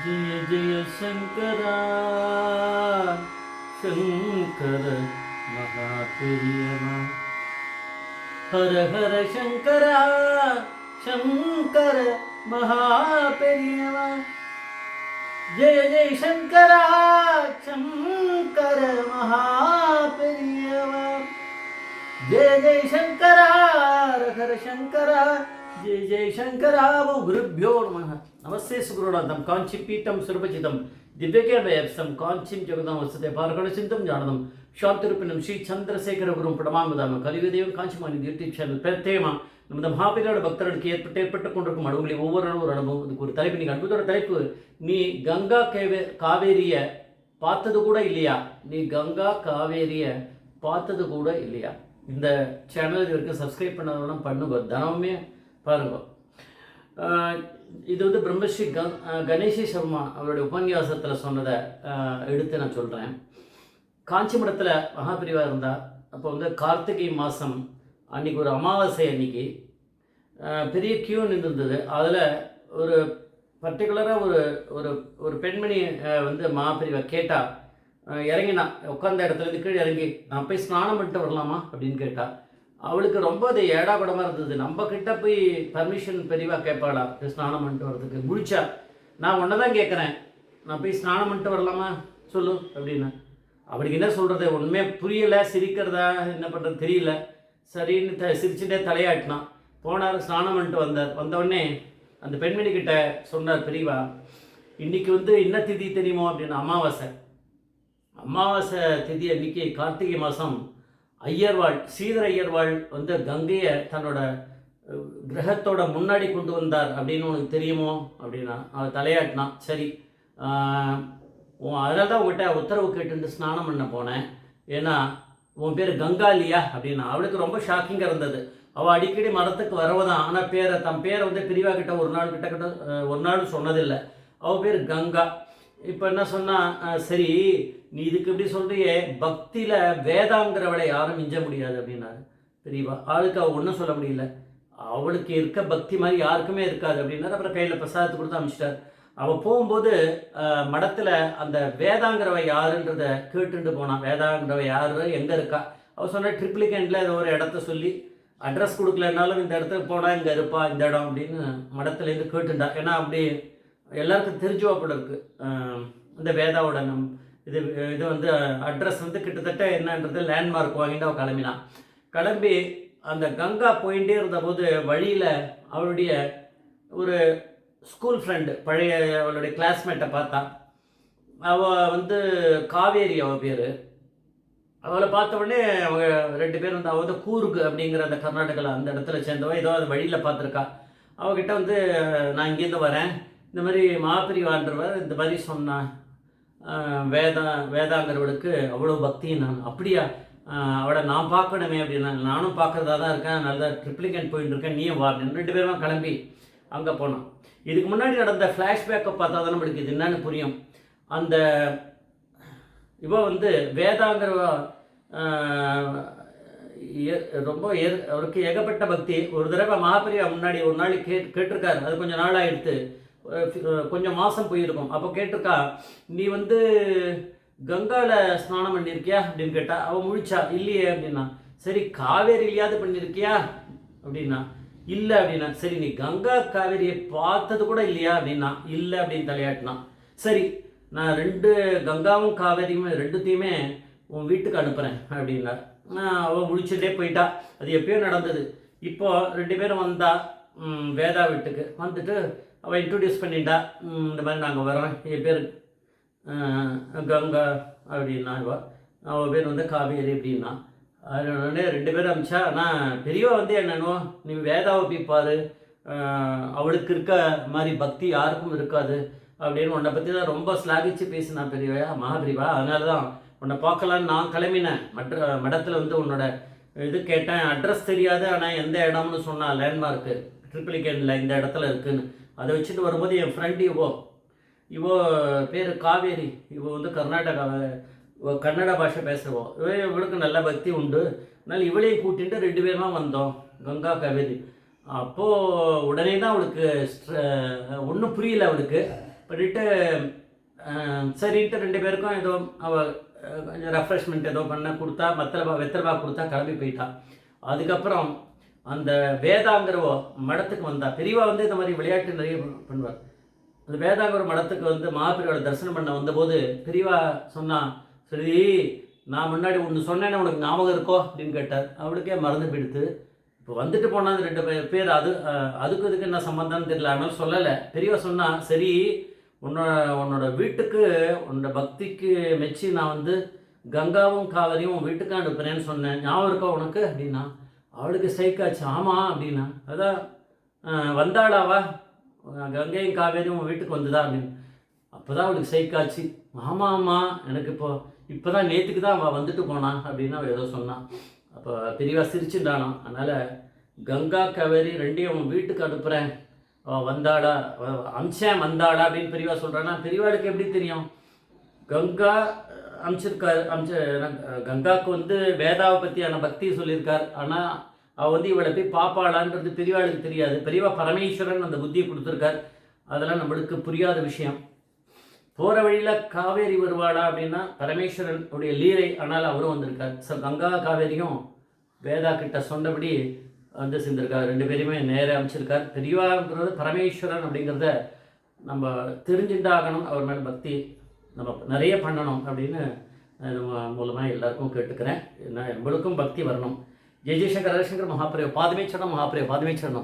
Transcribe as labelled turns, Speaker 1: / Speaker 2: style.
Speaker 1: जय जय शंकरा शंकर महाप्रियमा हर हर शंकरा शंकर महाप्रियमा जय जय शंकरा शंकर महाप्रियमा जय जय शंकरा हर शंकरा जय जय शंकरा वो गुरुभ्यो नमः नमस्ते सुगुरुनाथम कांची पीठम सुरभजितम दिव्यज्ञानमयं कांचीं जगदं वसते पारगणचिन्तं जानदं शांतिरूपिणं श्री चंद्रशेखर गुरुं प्रणमामदाम கலியுகதேவம் காஞ்சிமானி யூடியூப் சேனல் பிரத்யேகமாக நமது மகாபீரோட பக்தர்களுக்கு ஏற்பட்டு கொண்டிருக்கும் அனுபவங்களை ஒவ்வொரு ஒரு அனுபவம் இதுக்கு ஒரு தலைப்பு. நீங்கள் அனுபவத்தோட தலைப்பு, நீ கங்கா காவேரியை பார்த்தது கூட இல்லையா? நீ கங்கா காவேரியை பார்த்தது கூட இல்லையா? இந்த சேனல் இது வரைக்கும் சப்ஸ்கிரைப் பண்ணாதவனா பண்ணுங்க, தனமே பாருங்க. இது வந்து பிரம்மஸ்ரீ கணேஷி சர்மா அவருடைய உபன்யாசத்தில் சொன்னதை எடுத்து நான் சொல்கிறேன். காஞ்சி மடத்தில் மகாபிரிவாக இருந்தால் அப்போ வந்து கார்த்திகை மாதம் அன்றைக்கி ஒரு அமாவாசை அன்றைக்கி பெரிய கியூ நின்றுருந்தது. அதில் ஒரு பர்டிகுலராக ஒரு ஒரு பெண்மணி வந்து மகாபிரிவா கேட்டால் இறங்கினா, உட்காந்த இடத்துலேருந்து கீழே இறங்கி நான் போய் ஸ்நானம் பண்ணிட்டு வரலாமா அப்படின்னு கேட்டால், அவளுக்கு ரொம்ப அது ஏடாகுடமாக இருந்தது. நம்ம கிட்ட போய் பர்மிஷன் பெரியவாக கேட்பாளா ஸ்நானம் பண்ணிட்டு வர்றதுக்கு? முடிச்சா, நான் ஒன்றை தான் கேட்குறேன், நான் போய் ஸ்நானம் பண்ணிட்டு வரலாமா சொல்லு அப்படின்னு. அவளுக்கு என்ன சொல்கிறது ஒன்றுமே புரியலை, சிரிக்கிறதா என்ன பண்ணுறது தெரியல. சரின்னு சிரிச்சுட்டே தலையாட்டினான். போனார், ஸ்நானம் பண்ணிட்டு வந்தார். வந்தவுடனே அந்த பெண்மணி கிட்ட சொன்னார் பெரியவா, இன்றைக்கி வந்து என்ன திதி தெரியுமோ அப்படின்னு. அமாவாசை திதி அன்றைக்கி கார்த்திகை மாதம் ஐயர்வாள் ஸ்ரீதர் ஐயர்வாள் வந்து கங்கையை தன்னோட கிரகத்தோட முன்னாடி கொண்டு வந்தார் அப்படின்னு உனக்கு தெரியுமோ அப்படின்னா. அவள் தலையாட்டினான். சரி, அதனால தான் உங்கள்கிட்ட உத்தரவு கேட்டு ஸ்நானம் பண்ண போனேன், ஏன்னா உன் பேர் கங்கா இல்லையா அப்படின்னா. அவளுக்கு ரொம்ப ஷாக்கிங்காக இருந்தது. அவள் அடிக்கடி மரத்துக்கு வரவதான், ஆனால் தன் பேரை வந்து பிரிவா கிட்ட ஒரு நாள் சொன்னதில்லை. அவள் பேர் கங்கா. இப்போ என்ன சொன்னால், சரி நீ இதுக்கு இப்படி சொல்கிறியே, பக்தியில் வேதாங்கிறவளை யாரும் மிஞ்ச முடியாது அப்படின்னாரு பெரியவா. ஆளுக்கு அவள் ஒன்றும் சொல்ல முடியல, அவளுக்கு இருக்க பக்தி மாதிரி யாருக்குமே இருக்காது அப்படின்னாரு. அப்புறம் கையில் பிரசாதத்தை கொடுத்து அனுப்பிச்சிட்டார். அவள் போகும்போது மடத்தில் அந்த வேதாங்கிறவ யாருன்றதை கேட்டுட்டு போனான். வேதாங்கிறவ யார், எங்கே இருக்கா? அவள் சொன்ன ட்ரிப்ளிகேண்டில் ஏதோ ஒரு இடத்த சொல்லி, அட்ரஸ் கொடுக்கலனாலும் இந்த இடத்துக்கு போனால் இங்கே இருப்பா இந்த இடம் அப்படின்னு மடத்துலேருந்து கேட்டுண்டா. ஏன்னா அப்படி எல்லாருக்கும் தெரிஞ்சுவாப்பில் இருக்குது இந்த வேதாவோட இது வந்து அட்ரஸ் வந்து கிட்டத்தட்ட என்னன்றது லேண்ட்மார்க் வாங்கிட்டு அவள் கிளம்பி அந்த கங்கா போயிட்டே இருந்தபோது வழியில் அவளுடைய ஒரு ஸ்கூல் ஃப்ரெண்டு, பழைய அவளுடைய கிளாஸ்மேட்டை பார்த்தா. அவள் வந்து காவேரி, அவள் பேர். அவளை பார்த்த உடனே அவங்க ரெண்டு பேரும் வந்து அவள் வந்து கூர்க் அப்படிங்கிற அந்த கர்நாடகாவில் அந்த இடத்துல சேர்ந்தவள். ஏதோ அது வழியில் பார்த்துருக்கா. அவகிட்ட வந்து நான் இங்கேருந்து வரேன், இந்த மாதிரி மாப்பிரிவான்றவர் இந்த மாதிரி சொன்னான், வேதாங்கிறவளுக்கு அவ்வளோ பக்தி. நான் அப்படியா, அவளை நான் பார்க்கணுமே அப்படின்னா. நானும் பார்க்குறதா தான் இருக்கேன், நல்லா ட்ரிப்ளிகேண்ட் போயிட்டு இருக்கேன், நீயும் வா அப்படின்னு. ரெண்டு பேரும் கிளம்பி அங்கே போனோம். இதுக்கு முன்னாடி நடந்த ஃப்ளாஷ்பேக்கை பார்த்தா தான் நம்மளுக்கு இது என்னன்னு புரியும். அந்த இவ வந்து வேதாங்கிறவ ரொம்ப அவருக்கு ஏகப்பட்ட பக்தி. ஒரு தடவை மகாபிரியா முன்னாடி ஒரு நாளைக்கு கேட்டிருக்காரு. அது கொஞ்சம் நாள் ஆகிடுத்து, கொஞ்சம் மாதம் போயிருக்கும். அப்போ கேட்டிருக்கா, நீ வந்து கங்காவில் ஸ்நானம் பண்ணியிருக்கியா அப்படின்னு கேட்டா. அவள் முழிச்சா, இல்லையே அப்படின்னா. சரி, காவேரியிலையாவது பண்ணியிருக்கியா அப்படின்னா. இல்லை அப்படின்னா. சரி, நீ கங்கா காவேரியை பார்த்தது கூட இல்லையா அப்படின்னா. இல்லை அப்படின்னு தலையாட்டினான். சரி, நான் கங்காவும் காவேரியும் ரெண்டுத்தையுமே உன் வீட்டுக்கு அனுப்புகிறேன் அப்படின்னா. அவள் முழிச்சுட்டே போயிட்டா. அது எப்பயோ நடந்தது. இப்போது ரெண்டு பேரும் வந்தா வேதா வீட்டுக்கு வந்துட்டு அவள் இன்ட்ரடியூஸ் பண்ணிட்டா. இந்த மாதிரி நாங்கள் வரோம், என் பேர் கங்கா அப்படின்னா. அவள் பேர் வந்து காவேரி அப்படின்னா. அதனால ரெண்டு பேரும் அமிச்சா. ஆனால் பெரியவா வந்து என்னன்னோ, நீ வேதாவை போய்ப்பாரு, அவளுக்கு இருக்க மாதிரி பக்தி யாருக்கும் இருக்காது அப்படின்னு உன்னை பற்றி தான் ரொம்ப ஸ்லாகிச்சு பேசினா பெரியவா மகாபிரிவா. அதனால தான் உன்னை பார்க்கலான்னு நான் கிளம்பினேன். மடத்தில் வந்து உன்னோட இது கேட்டேன், அட்ரஸ் தெரியாது, ஆனால் எந்த இடம்னு சொன்னால் லேண்ட்மார்க்கு ட்ரிப்ளிகேனில் இந்த இடத்துல இருக்குதுன்னு. அதை வச்சுட்டு வரும்போது என் ஃப்ரெண்டு இவோ பேர் காவேரி, இவோ வந்து கன்னட பாஷை பேசுவோம். இவளுக்கு நல்ல பக்தி உண்டு. அதனால் இவளையும் கூட்டிகிட்டு ரெண்டு பேருமா வந்தோம் கங்கா காவேரி. அப்போது உடனே தான் அவளுக்கு ஒன்றும் புரியல அவளுக்கு. பண்ணிட்டு சரின்ட்டு 2 பேருக்கும் ஏதோ அவள் கொஞ்சம் ரெஃப்ரெஷ்மெண்ட் ஏதோ பண்ண கொடுத்தா, வெத்தலை கொடுத்தா கிளம்பி போயிட்டான். அதுக்கப்புறம் அந்த வேதாங்கிறவோ மடத்துக்கு வந்தா. பெரியவா வந்து இந்த மாதிரி விளையாட்டு நிறைய பண்ணுவார். அந்த வேதாங்கிற மடத்துக்கு வந்து மகாபெரியோட தரிசனம் பண்ண வந்தபோது பெரியவா சொன்னா, சரி நான் முன்னாடி ஒன்று சொன்னேன்னு உனக்கு ஞாபகம் இருக்கோ அப்படின்னு கேட்டார். அவளுக்கே மறந்து போயிடுத்து. இப்போ வந்துட்டு போனால் 2 பேர் அதுக்கு இதுக்கு என்ன சம்மந்தம்னு தெரியல, அதனால சொல்லலை. பெரியவா சொன்னா, சரி உன்னோட வீட்டுக்கு உன்னோட பக்திக்கு மெச்சி நான் வந்து கங்காவும் காவிரியும் வீட்டுக்கு அனுப்புகிறேன்னு சொன்னேன், ஞாபகம் இருக்கா உனக்கு அப்படின்னா. அவளுக்கு ஸ்ட்ரைக்காச்சு. ஆமாம் அப்படின்னா. அதான் வந்தாளாவா கங்கையும் காவேரியும் வீட்டுக்கு வந்துதா அப்படின்னு. அப்போ தான் அவளுக்கு ஸ்ட்ரைக்காச்சு. ஆமாம் ஆமாம், எனக்கு இப்போ தான் நேற்றுக்கு தான் அவள் வந்துட்டு போனான் அப்படின்னு அவள் ஏதோ சொன்னான். அப்போ பெரியவா சிரிச்சுட்டானான். அதனால் கங்கா காவேரி 2ஐயும் வீட்டுக்கு அனுப்புகிறேன், வந்தாளா அம்சம் வந்தாளா அப்படின்னு பெரியவா சொல்கிறான்னா. பெரியவாளுக்கு எப்படி தெரியும்? கங்கா கங்காவுக்கு வந்து வேதாவை பற்றியான பக்தி சொல்லியிருக்கார். ஆனால் அவள் வந்து இவளை போய் பாப்பாளான்றது பெரியவாளுக்கு தெரியாது. பெரியவா பரமேஸ்வரன் அந்த புத்தியை கொடுத்துருக்கார். அதெல்லாம் நம்மளுக்கு புரியாத விஷயம். போகிற வழியில் காவேரி வருவாளா அப்படின்னா பரமேஸ்வரன் உடைய லீலை. ஆனால் அவரும் வந்திருக்கார். கங்கா காவேரியும் வேதா கிட்ட சொன்னபடி வந்து சேர்ந்திருக்கார். 2 பேரையுமே நேராக அமைச்சிருக்கார். பெரியவான்றது பரமேஸ்வரன் அப்படிங்கிறத நம்ம தெரிஞ்சுட்டாகணும். அவர் மேலே பக்தி நம்ம நிறைய பண்ணணும் அப்படின்னு மூலமாக எல்லாருக்கும் கேட்டுக்கிறேன். நம்மளுக்கும் பக்தி வரணும். ஜெய் ஜெய்சங்கர் ஹரிசங்கர் மகாபிரேவ பாதமே சரணம், மகாபிரேவ பாதமே சரணம்.